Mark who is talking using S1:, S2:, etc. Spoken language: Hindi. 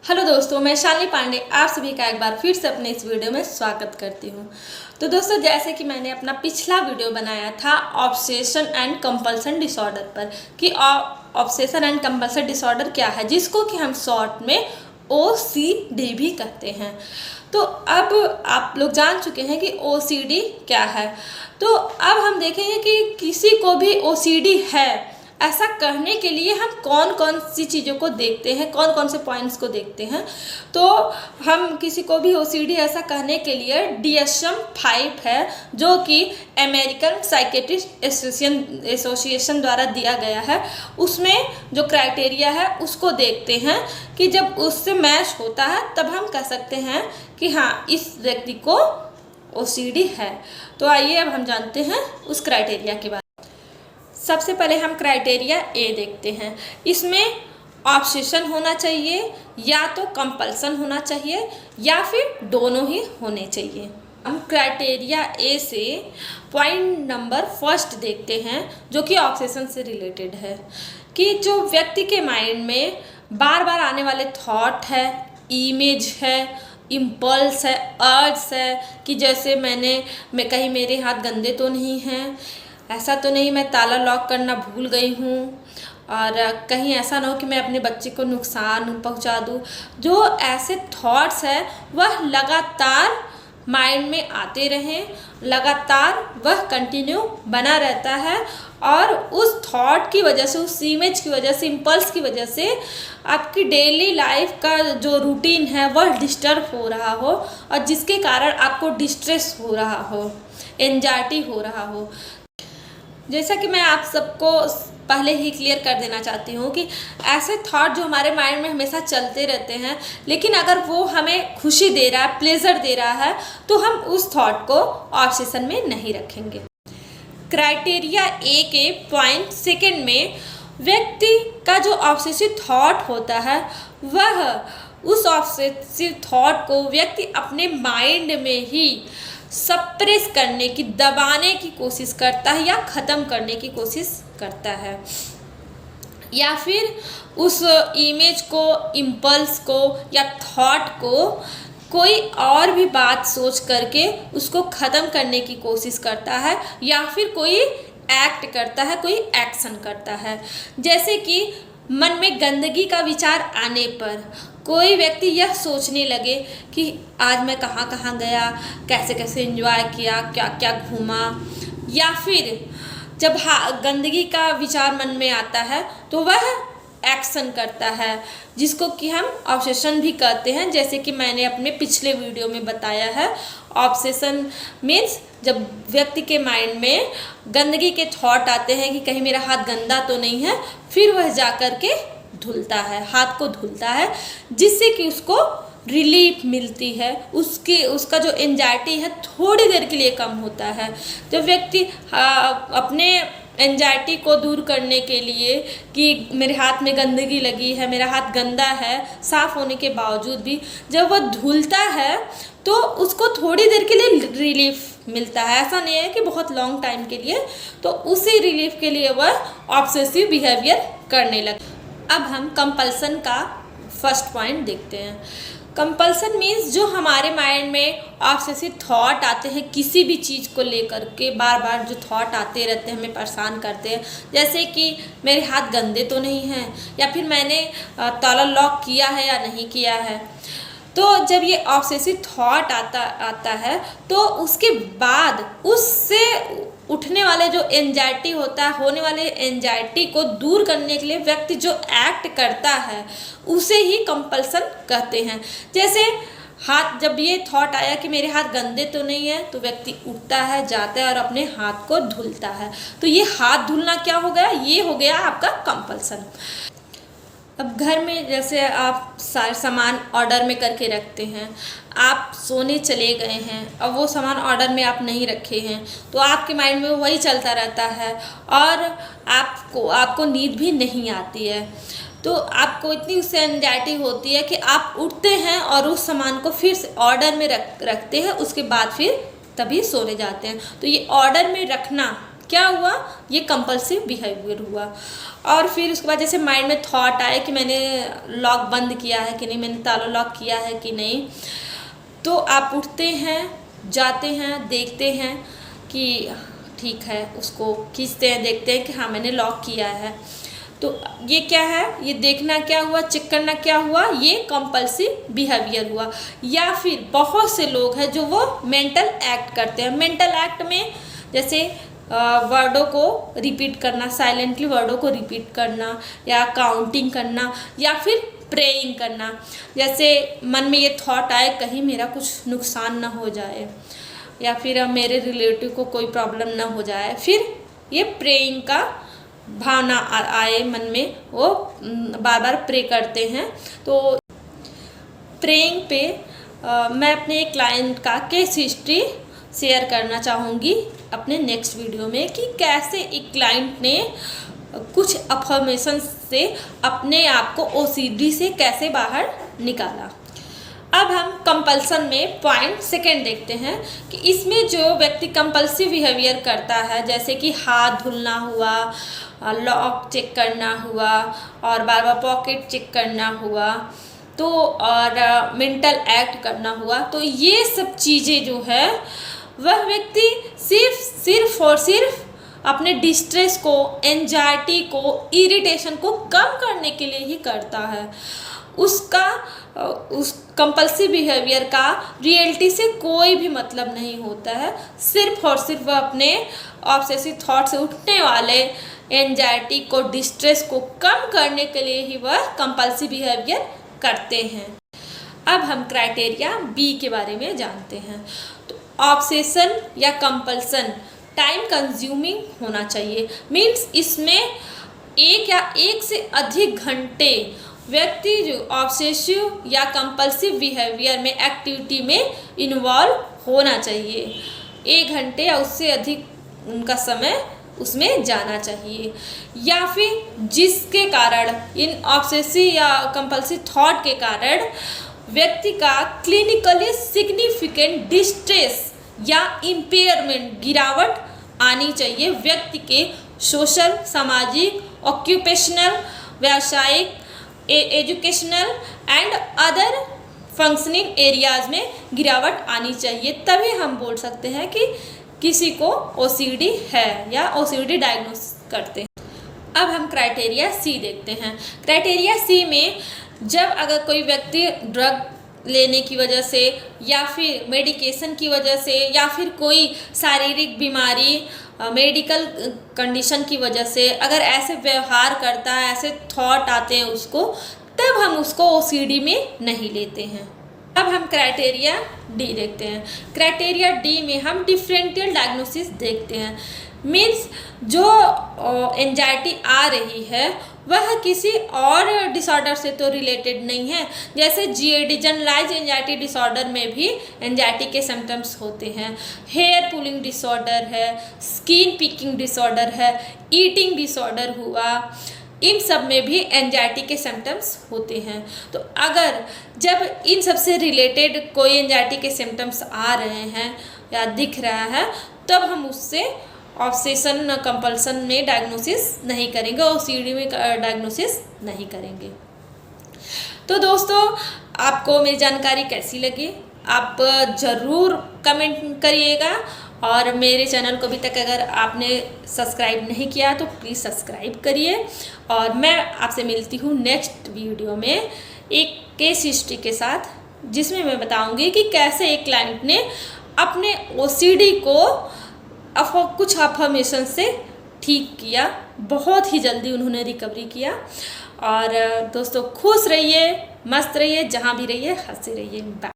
S1: हेलो दोस्तों, मैं शालिनी पांडे आप सभी का एक बार फिर से अपने इस वीडियो में स्वागत करती हूँ। तो दोस्तों, जैसे कि मैंने अपना पिछला वीडियो बनाया था ऑब्सेशन एंड कंपल्सन डिसऑर्डर पर कि ऑब्सेशन एंड कंपल्सन डिसऑर्डर क्या है, जिसको कि हम शॉर्ट में OCD भी कहते हैं। तो अब आप लोग जान चुके हैं कि OCD क्या है। तो अब हम देखेंगे कि किसी को भी OCD है ऐसा कहने के लिए हम कौन कौन सी चीज़ों को देखते हैं, कौन कौन से पॉइंट्स को देखते हैं। तो हम किसी को भी OCD ऐसा कहने के लिए DSM-5 है, जो कि अमेरिकन साइकेट्रिस्ट एसोसिएशन द्वारा दिया गया है। उसमें जो क्राइटेरिया है उसको देखते हैं कि जब उससे मैच होता है तब हम कह सकते हैं कि हाँ, इस व्यक्ति को OCD है। तो आइए अब हम जानते हैं उस क्राइटेरिया के बारे में। सबसे पहले हम क्राइटेरिया ए देखते हैं। इसमें ऑब्सेशन होना चाहिए, या तो कंपल्सन होना चाहिए, या फिर दोनों ही होने चाहिए। हम क्राइटेरिया ए से पॉइंट नंबर फर्स्ट देखते हैं, जो कि ऑब्सेशन से रिलेटेड है। कि जो व्यक्ति के माइंड में बार बार आने वाले थॉट है, इमेज है, इम्पल्स है, अर्ज है कि जैसे मैं कहीं मेरे हाथ गंदे तो नहीं हैं, ऐसा तो नहीं मैं ताला लॉक करना भूल गई हूँ, और कहीं ऐसा ना हो कि मैं अपने बच्चे को नुकसान पहुँचा दूँ। जो ऐसे थॉट्स हैं वह लगातार माइंड में आते रहें, लगातार वह कंटिन्यू बना रहता है, और उस थॉट की वजह से, उस इमेज की वजह से, इम्पल्स की वजह से आपकी डेली लाइफ का जो रूटीन है वह डिस्टर्ब हो रहा हो, और जिसके कारण आपको डिस्ट्रेस हो रहा हो, एंजाइटी हो रहा हो। जैसा कि मैं आप सबको पहले ही क्लियर कर देना चाहती हूँ कि ऐसे थॉट जो हमारे माइंड में हमेशा चलते रहते हैं, लेकिन अगर वो हमें खुशी दे रहा है, प्लेजर दे रहा है, तो हम उस थॉट को ऑब्सेशन में नहीं रखेंगे। क्राइटेरिया ए के पॉइंट सेकंड में व्यक्ति का जो ऑब्सेसिव थॉट होता है, वह उस ऑब्सेसिव थॉट को व्यक्ति अपने माइंड में ही सप्रेस करने की, दबाने की कोशिश करता है, या ख़त्म करने की कोशिश करता है, या फिर उस इमेज को, इम्पल्स को या थॉट को कोई और भी बात सोच करके उसको ख़त्म करने की कोशिश करता है, या फिर कोई एक्ट करता है, कोई एक्शन करता है। जैसे कि मन में गंदगी का विचार आने पर कोई व्यक्ति यह सोचने लगे कि आज मैं कहाँ कहाँ गया, कैसे कैसे एंजॉय किया, क्या क्या घूमा, या फिर जब गंदगी का विचार मन में आता है तो वह एक्शन करता है, जिसको कि हम ऑब्सेशन भी कहते हैं। जैसे कि मैंने अपने पिछले वीडियो में बताया है, ऑब्सेशन मीन्स जब व्यक्ति के माइंड में गंदगी के थॉट आते हैं कि कहीं मेरा हाथ गंदा तो नहीं है, फिर वह जा कर के धुलता है, हाथ को धुलता है, जिससे कि उसको रिलीफ मिलती है, उसका जो एंजाइटी है थोड़ी देर के लिए कम होता है। जब व्यक्ति अपने एंजाइटी को दूर करने के लिए कि मेरे हाथ में गंदगी लगी है, मेरा हाथ गंदा है, साफ़ होने के बावजूद भी जब वह धुलता है तो उसको थोड़ी देर के लिए रिलीफ मिलता है। ऐसा नहीं है कि बहुत लॉन्ग टाइम के लिए, तो उसी रिलीफ के लिए वह ऑब्सेसिव बिहेवियर करने लगे। अब हम कंपल्सन का फर्स्ट पॉइंट देखते हैं। कंपल्सन मीन्स जो हमारे माइंड में ऑब्सेसिव थॉट आते हैं, किसी भी चीज़ को लेकर के बार बार जो थॉट आते रहते हैं, हमें परेशान करते हैं। जैसे कि मेरे हाथ गंदे तो नहीं हैं, या फिर मैंने ताला लॉक किया है या नहीं किया है। तो जब ये ऑब्सेसिव थॉट आता है तो उसके बाद उससे उठने वाले जो एंजाइटी होता है, होने वाले एंजाइटी को दूर करने के लिए व्यक्ति जो एक्ट करता है उसे ही कंपल्सन कहते हैं। जैसे हाथ, जब ये थॉट आया कि मेरे हाथ गंदे तो नहीं है, तो व्यक्ति उठता है, जाता है और अपने हाथ को धुलता है। तो ये हाथ धुलना क्या हो गया, ये हो गया आपका कंपल्सन। अब घर में जैसे आप सारे सामान ऑर्डर में करके रखते हैं, आप सोने चले गए हैं, अब वो सामान ऑर्डर में आप नहीं रखे हैं, तो आपके माइंड में वही चलता रहता है, और आपको नींद भी नहीं आती है। तो आपको इतनी उससे एंजाइटी होती है कि आप उठते हैं और उस सामान को फिर से ऑर्डर में रखते हैं, उसके बाद फिर तभी सोने जाते हैं। तो ये ऑर्डर में रखना क्या हुआ, ये कंपल्सिव बिहेवियर हुआ। और फिर उसके बाद जैसे माइंड में थॉट आए कि मैंने लॉक बंद किया है कि नहीं, मैंने ताला लॉक किया है कि नहीं, तो आप उठते हैं, जाते हैं, देखते हैं कि ठीक है, उसको खींचते हैं, देखते हैं कि हाँ मैंने लॉक किया है। तो ये क्या है, ये देखना क्या हुआ, चेक करना क्या हुआ, ये कंपल्सिव बिहेवियर हुआ। या फिर बहुत से लोग हैं जो वो मेंटल एक्ट करते हैं। मेंटल एक्ट में जैसे वर्डों को रिपीट करना, साइलेंटली वर्डों को रिपीट करना, या काउंटिंग करना, या फिर प्रेइंग करना। जैसे मन में ये थॉट आए कहीं मेरा कुछ नुकसान ना हो जाए, या फिर मेरे रिलेटिव को कोई प्रॉब्लम ना हो जाए, फिर ये प्रेइंग का भावना आए मन में, वो बार बार प्रे करते हैं। तो प्रेइंग पे मैं अपने एक क्लाइंट का केस हिस्ट्री शेयर करना चाहूँगी अपने नेक्स्ट वीडियो में कि कैसे एक क्लाइंट ने कुछ अफर्मेशन से अपने आप को ओसीडी से कैसे बाहर निकाला। अब हम कंपल्सन में पॉइंट सेकेंड देखते हैं कि इसमें जो व्यक्ति कंपल्सिव बिहेवियर करता है, जैसे कि हाथ धुलना हुआ, लॉक चेक करना हुआ, और बार बार पॉकेट चेक करना हुआ, तो और मेंटल एक्ट करना हुआ, तो ये सब चीज़ें जो है वह व्यक्ति सिर्फ और सिर्फ अपने डिस्ट्रेस को, एंजाइटी को, इरिटेशन को कम करने के लिए ही करता है। उस कंपल्सिव बिहेवियर का रियलिटी से कोई भी मतलब नहीं होता है। सिर्फ और सिर्फ वह अपने ऑब्सेसिव थॉट से उठने वाले एंजाइटी को, डिस्ट्रेस को कम करने के लिए ही वह कंपल्सिव बिहेवियर करते हैं। अब हम क्राइटेरिया बी के बारे में जानते हैं। तो ऑब्सेशन या कंपल्सन टाइम कंज्यूमिंग होना चाहिए। मीन्स इसमें एक से अधिक घंटे व्यक्ति जो ऑब्सेसिव या कंपल्सिव बिहेवियर में एक्टिविटी में इन्वॉल्व होना चाहिए। 1 घंटे या उससे अधिक उनका समय उसमें जाना चाहिए। या फिर जिसके कारण, इन ऑब्सेसिव या कंपल्सिव थॉट के कारण व्यक्ति का क्लिनिकली सिग्निफिकेंट डिस्ट्रेस या इम्पेयरमेंट, गिरावट आनी चाहिए व्यक्ति के सोशल, सामाजिक, ऑक्यूपेशनल, व्यावसायिक, educational and other functioning areas में गिरावट आनी चाहिए। तभी हम बोल सकते हैं कि किसी को ओसीडी है या ओसीडी डायग्नोस करते हैं। अब हम क्राइटेरिया सी देखते हैं। क्राइटेरिया सी में जब अगर कोई व्यक्ति ड्रग लेने की वजह से, या फिर मेडिकेशन की वजह से, या फिर कोई शारीरिक बीमारी, मेडिकल कंडीशन की वजह से अगर ऐसे व्यवहार करता है, ऐसे थॉट आते हैं उसको, तब हम उसको ओसीडी में नहीं लेते हैं। अब हम क्राइटेरिया डी देखते हैं। क्राइटेरिया डी में हम डिफरेंशियल डायग्नोसिस देखते हैं। मीन्स जो एंजाइटी आ रही है वह किसी और डिसऑर्डर से तो रिलेटेड नहीं है। जैसे जीएडी, जनरलाइज एंजाइटी डिसऑर्डर में भी एंजाइटी के सिम्टम्स होते हैं। हेयर पुलिंग डिसऑर्डर है, स्किन पिकिंग डिसऑर्डर है, ईटिंग डिसऑर्डर हुआ, इन सब में भी एंजाइटी के सिम्टम्स होते हैं। तो अगर जब इन सब से रिलेटेड कोई एंजाइटी के सिम्टम्स आ रहे हैं या दिख रहा है, तब हम उससे ऑब्सेशन कंपल्सन में डायग्नोसिस नहीं करेंगे, ओसीडी में डायग्नोसिस नहीं करेंगे। तो दोस्तों, आपको मेरी जानकारी कैसी लगी आप ज़रूर कमेंट करिएगा, और मेरे चैनल को अभी तक अगर आपने सब्सक्राइब नहीं किया तो प्लीज़ सब्सक्राइब करिए। और मैं आपसे मिलती हूँ नेक्स्ट वीडियो में एक केस हिस्ट्री के साथ, जिसमें मैं बताऊँगी कि कैसे एक क्लाइंट ने अपने ओसीडी को कुछ अफर्मेशन से ठीक किया। बहुत ही जल्दी उन्होंने रिकवरी किया। और दोस्तों, खुश रहिए, मस्त रहिए, जहाँ भी रहिए हंसते रहिए। बाय।